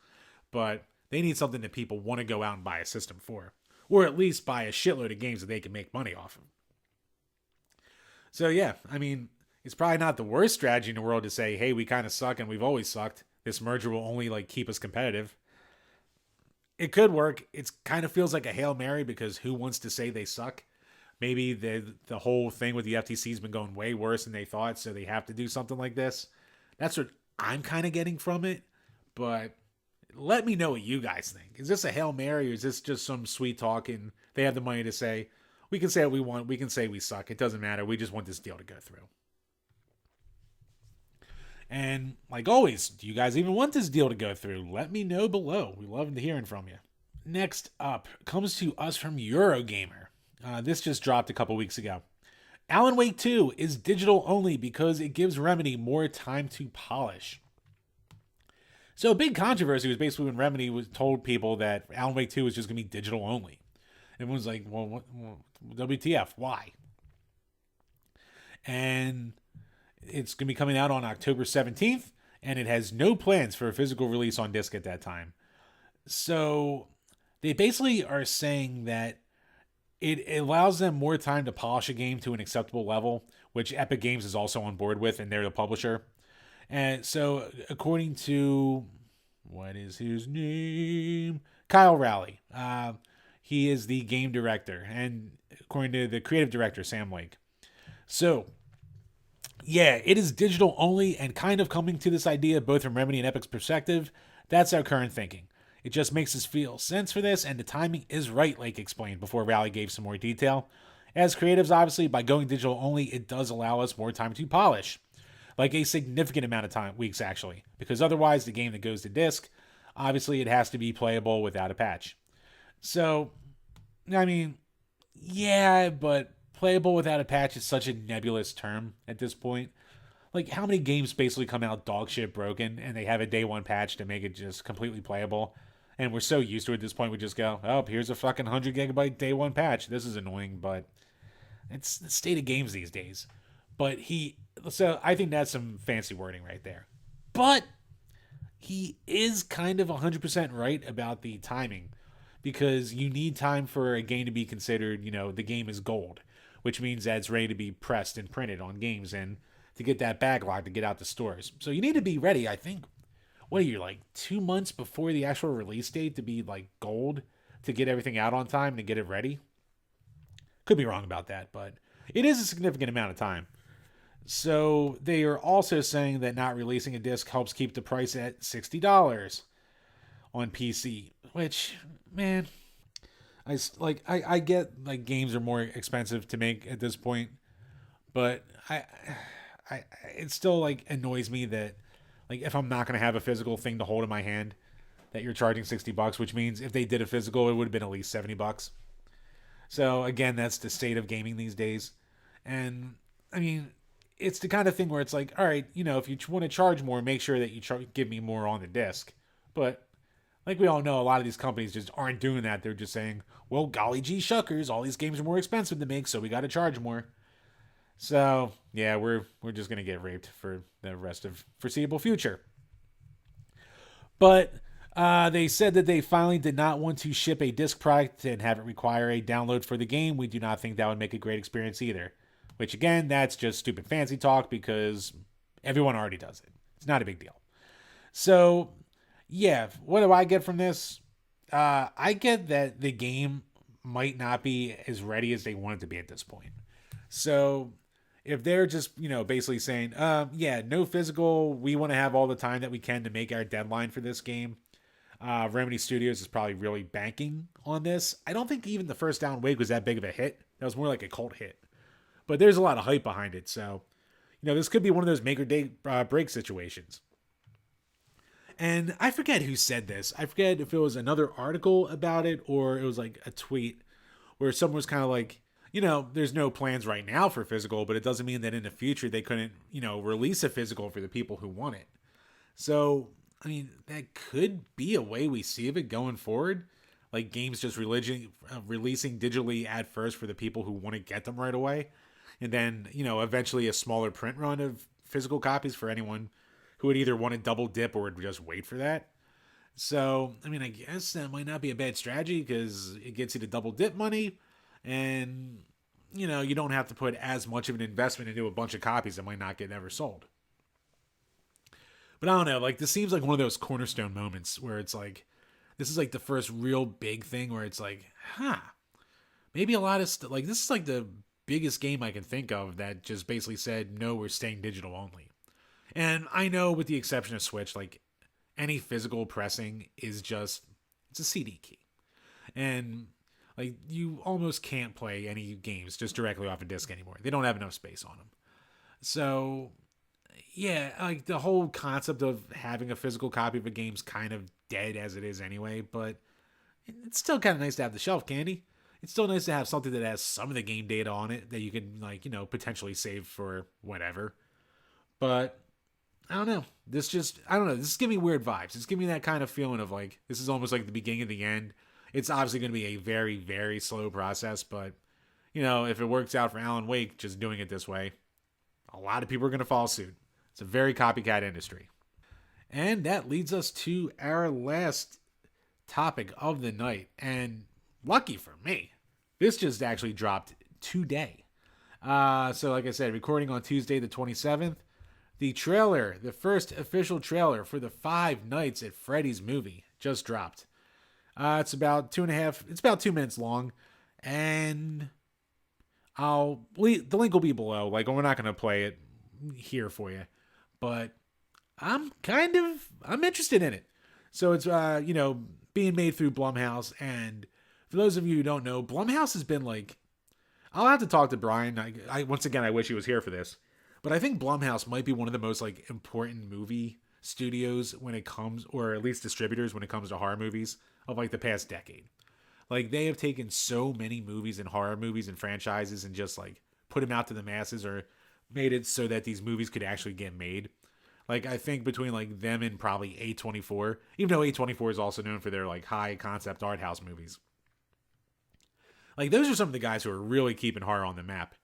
But they need something that people want to go out and buy a system for. Or at least buy a shitload of games that they can make money off of. So, yeah, I mean, it's probably not the worst strategy in the world to say, hey, we kind of suck and we've always sucked. This merger will only, like, keep us competitive. It could work. It kind of feels like a Hail Mary because who wants to say they suck? Maybe the whole thing with the FTC has been going way worse than they thought, so they have to do something like this. That's what I'm kind of getting from it. But let me know what you guys think. Is this a Hail Mary, or is this just some sweet talk and they have the money to say, we can say what we want, we can say we suck, it doesn't matter, we just want this deal to go through. And like always, do you guys even want this deal to go through? Let me know below. We love hearing from you. Next up comes to us from Eurogamer. This just dropped a couple weeks ago. Alan Wake 2 is digital only because it gives Remedy more time to polish. So a big controversy was basically when Remedy told people that Alan Wake 2 was just going to be digital only. Everyone's like, well, WTF, why? And it's going to be coming out on October 17th, and it has no plans for a physical release on disc at that time. So they basically are saying that it allows them more time to polish a game to an acceptable level, which Epic Games is also on board with, and they're the publisher. And so, according to, what is his name? Kyle Rowley. He is the game director, and according to the creative director, Sam Lake. So, yeah, it is digital only, and kind of coming to this idea both from Remedy and Epic's perspective. That's our current thinking. It just makes us feel sense for this, and the timing is right, Lake explained before Rowley gave some more detail. As creatives, obviously, by going digital only, it does allow us more time to polish. Like a significant amount of time, weeks actually. Because otherwise, the game that goes to disc, obviously it has to be playable without a patch. So, I mean, yeah, but playable without a patch is such a nebulous term at this point. Like, how many games basically come out dog shit broken, and they have a day one patch to make it just completely playable? And we're so used to it at this point, we just go, oh, here's a fucking 100 gigabyte day one patch. This is annoying, but it's the state of games these days. So I think that's some fancy wording right there. But he is kind of 100% right about the timing, because you need time for a game to be considered, the game is gold, which means that it's ready to be pressed and printed on games and to get that backlog to get out to stores. So you need to be ready, I think. What are you, like 2 months before the actual release date to be like gold to get everything out on time to get it ready? Could be wrong about that, but it is a significant amount of time. So they are also saying that not releasing a disc helps keep the price at $60 on PC, which, man, I get like games are more expensive to make at this point, but I it still like annoys me that like if I'm not going to have a physical thing to hold in my hand that you're charging $60, which means if they did a physical it would have been at least $70. So again, that's the state of gaming these days. And I mean, it's the kind of thing where it's like, all right, if you want to charge more, make sure that you give me more on the disc. But like we all know, a lot of these companies just aren't doing that. They're just saying, well, golly gee shuckers, all these games are more expensive to make, so we got to charge more. So yeah, we're just gonna get raped for the rest of foreseeable future. But they said that they finally did not want to ship a disc product and have it require a download for the game. We do not think that would make a great experience either. Which, again, that's just stupid fancy talk because everyone already does it. It's not a big deal. So, yeah, what do I get from this? I get that the game might not be as ready as they want it to be at this point. So, if they're just, basically saying, yeah, no physical, we want to have all the time that we can to make our deadline for this game. Remedy Studios is probably really banking on this. I don't think even the first Alan Wake was that big of a hit. That was more like a cult hit. But there's a lot of hype behind it. So, this could be one of those make or break situations. And I forget who said this. I forget if it was another article about it or it was like a tweet where someone was kind of like, there's no plans right now for physical, but it doesn't mean that in the future they couldn't, release a physical for the people who want it. So, I mean, that could be a way we see of it going forward. Like games just releasing digitally at first for the people who want to get them right away. And then, eventually a smaller print run of physical copies for anyone who would either want to double dip or would just wait for that. So, I mean, I guess that might not be a bad strategy because it gets you to double dip money. And, you don't have to put as much of an investment into a bunch of copies that might not get ever sold. But I don't know, like this seems like one of those cornerstone moments where it's like, this is like the first real big thing where it's like, maybe a lot of like this is like the biggest game I can think of that just basically said, no, we're staying digital only. And I know with the exception of Switch, like any physical pressing is just, it's a CD key. And like you almost can't play any games just directly off a disc anymore. They don't have enough space on them. So yeah, like the whole concept of having a physical copy of a game's kind of dead as it is anyway, but it's still kind of nice to have the shelf candy. It's still nice to have something that has some of the game data on it that you can potentially save for whatever. But I don't know. This is giving me weird vibes. It's giving me that kind of feeling of like, this is almost like the beginning of the end. It's obviously going to be a very, very slow process, but if it works out for Alan Wake, just doing it this way, a lot of people are going to follow suit. It's a very copycat industry. And that leads us to our last topic of the night. And lucky for me, this just actually dropped today. So like I said, recording on Tuesday the 27th, the first official trailer for the Five Nights at Freddy's movie just dropped. It's about 2 minutes long, and the link will be below. Like, we're not going to play it here for you, but I'm interested in it. So it's, being made through Blumhouse. And for those of you who don't know, Blumhouse has been like, I'll have to talk to Brian. Once again, I wish he was here for this, but I think Blumhouse might be one of the most like important movie studios when it comes, or at least distributors when it comes to horror movies of like the past decade. Like they have taken so many movies and horror movies and franchises and just like put them out to the masses or made it so that these movies could actually get made. Like I think between like them and probably A24, even though A24 is also known for their like high concept art house movies. Like those are some of the guys who are really keeping horror on the map.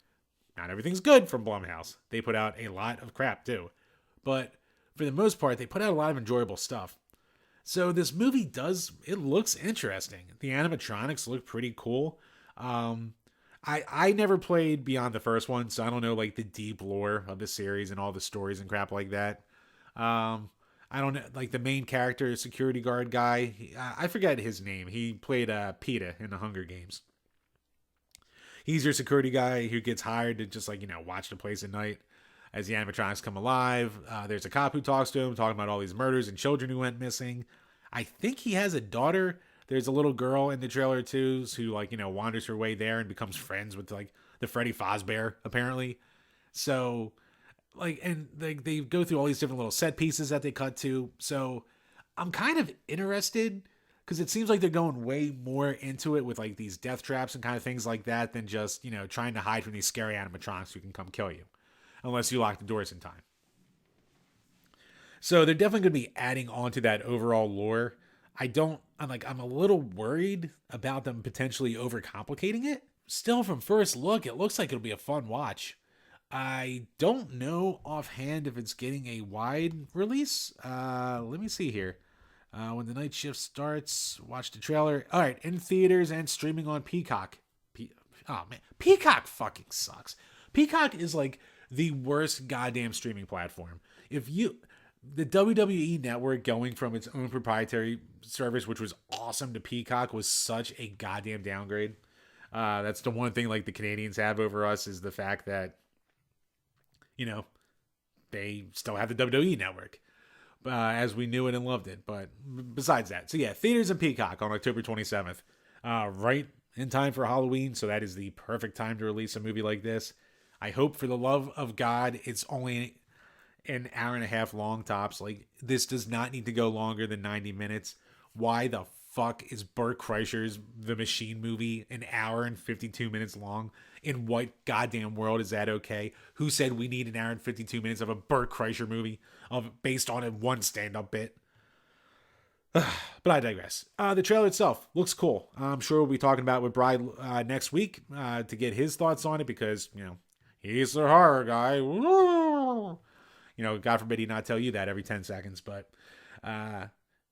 Not everything's good from Blumhouse. They put out a lot of crap too. But for the most part, they put out a lot of enjoyable stuff. So this movie it looks interesting. The animatronics look pretty cool. I never played beyond the first one, so I don't know like the deep lore of the series and all the stories and crap like that. I don't know, like the main character, security guard guy. I forget his name. He played PETA in the Hunger Games. He's your security guy who gets hired to just like watch the place at night as the animatronics come alive. There's a cop who talks to him, talking about all these murders and children who went missing. I think he has a daughter. There's a little girl in the trailer too, who wanders her way there and becomes friends with like the Freddy Fazbear apparently. So like, and they go through all these different little set pieces that they cut to. So I'm kind of interested because it seems like they're going way more into it with like these death traps and kind of things like that than just trying to hide from these scary animatronics who can come kill you, unless you lock the doors in time. So they're definitely going to be adding on to that overall lore. I'm a little worried about them potentially overcomplicating it. Still, from first look, it looks like it'll be a fun watch. I don't know offhand if it's getting a wide release. Let me see here. When the night shift starts, watch the trailer. All right, in theaters and streaming on Peacock. Oh man, Peacock fucking sucks. Peacock is like the worst goddamn streaming platform. The WWE network going from its own proprietary service, which was awesome, to Peacock was such a goddamn downgrade. That's the one thing like the Canadians have over us is the fact that, they still have the WWE network as we knew it and loved it. But besides that, so yeah, theaters and Peacock on October 27th, right in time for Halloween. So that is the perfect time to release a movie like this. I hope for the love of God, it's only an hour and a half long tops. Like, this does not need to go longer than 90 minutes. Why the fuck is Burt Kreischer's The Machine movie an hour and 52 minutes long? In what goddamn world is that okay? Who said we need an hour and 52 minutes of a Burt Kreischer movie based on a one stand-up bit? But I digress. The trailer itself looks cool. I'm sure we'll be talking about it with Bride next week to get his thoughts on it because, he's the horror guy. God forbid he not tell you that every 10 seconds. But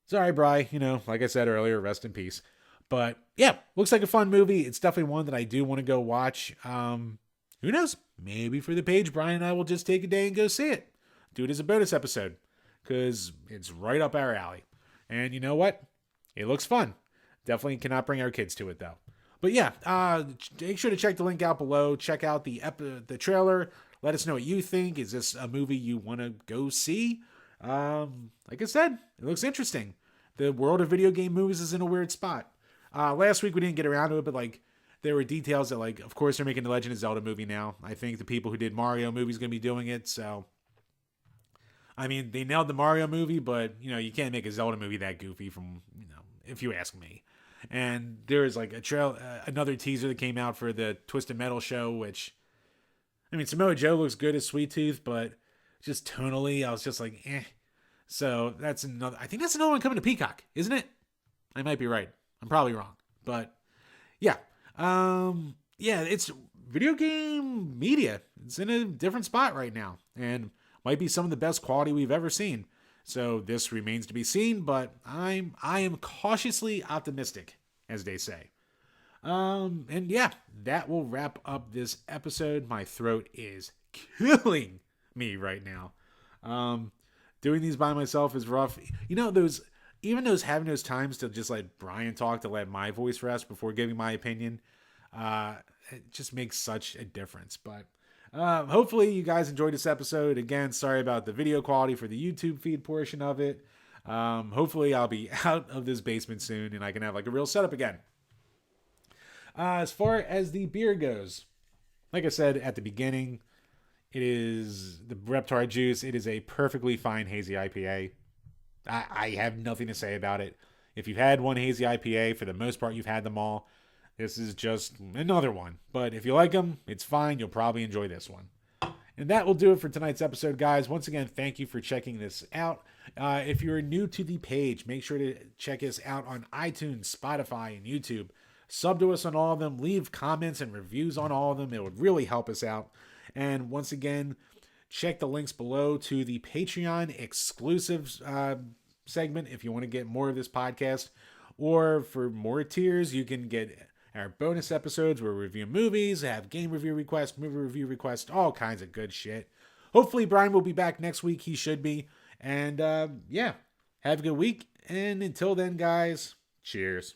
sorry, Bri. Like I said earlier, rest in peace. But yeah, looks like a fun movie. It's definitely one that I do want to go watch. Who knows? Maybe for the page, Brian and I will just take a day and go see it. Do it as a bonus episode because it's right up our alley. And you know what? It looks fun. Definitely cannot bring our kids to it though. But yeah, make sure to check the link out below. Check out the trailer. Let us know what you think. Is this a movie you want to go see? Like I said, it looks interesting. The world of video game movies is in a weird spot. Last week we didn't get around to it, but like there were details that like, of course they're making the Legend of Zelda movie now. I think the people who did Mario movie is going to be doing it. So, I mean, they nailed the Mario movie, but you can't make a Zelda movie that goofy from, if you ask me. And there is like another teaser that came out for the Twisted Metal show, which, I mean, Samoa Joe looks good as Sweet Tooth, but just tonally, I was just like, eh. So I think that's another one coming to Peacock, isn't it? I might be right. I'm probably wrong. But yeah. It's video game media. It's in a different spot right now and might be some of the best quality we've ever seen. So this remains to be seen, but I am cautiously optimistic, as they say. And yeah, that will wrap up this episode. My throat is killing me right now. Doing these by myself is rough. Having those times to just let Brian talk, to let my voice rest before giving my opinion, it just makes such a difference. But hopefully you guys enjoyed this episode. Again, sorry about the video quality for the YouTube feed portion of it. Hopefully I'll be out of this basement soon and I can have like a real setup again. As far as the beer goes, like I said at the beginning, it is the Reptar Juice. It is a perfectly fine hazy IPA. I have nothing to say about it. If you've had one hazy IPA, for the most part, you've had them all. This is just another one. But if you like them, it's fine. You'll probably enjoy this one. And that will do it for tonight's episode, guys. Once again, thank you for checking this out. If you're new to the page, make sure to check us out on iTunes, Spotify, and YouTube. Sub to us on all of them. Leave comments and reviews on all of them. It would really help us out. And once again, check the links below to the Patreon exclusive segment if you want to get more of this podcast. Or for more tiers, you can get our bonus episodes where we review movies, have game review requests, movie review requests, all kinds of good shit. Hopefully Brian will be back next week. He should be. And yeah, have a good week. And until then, guys, cheers.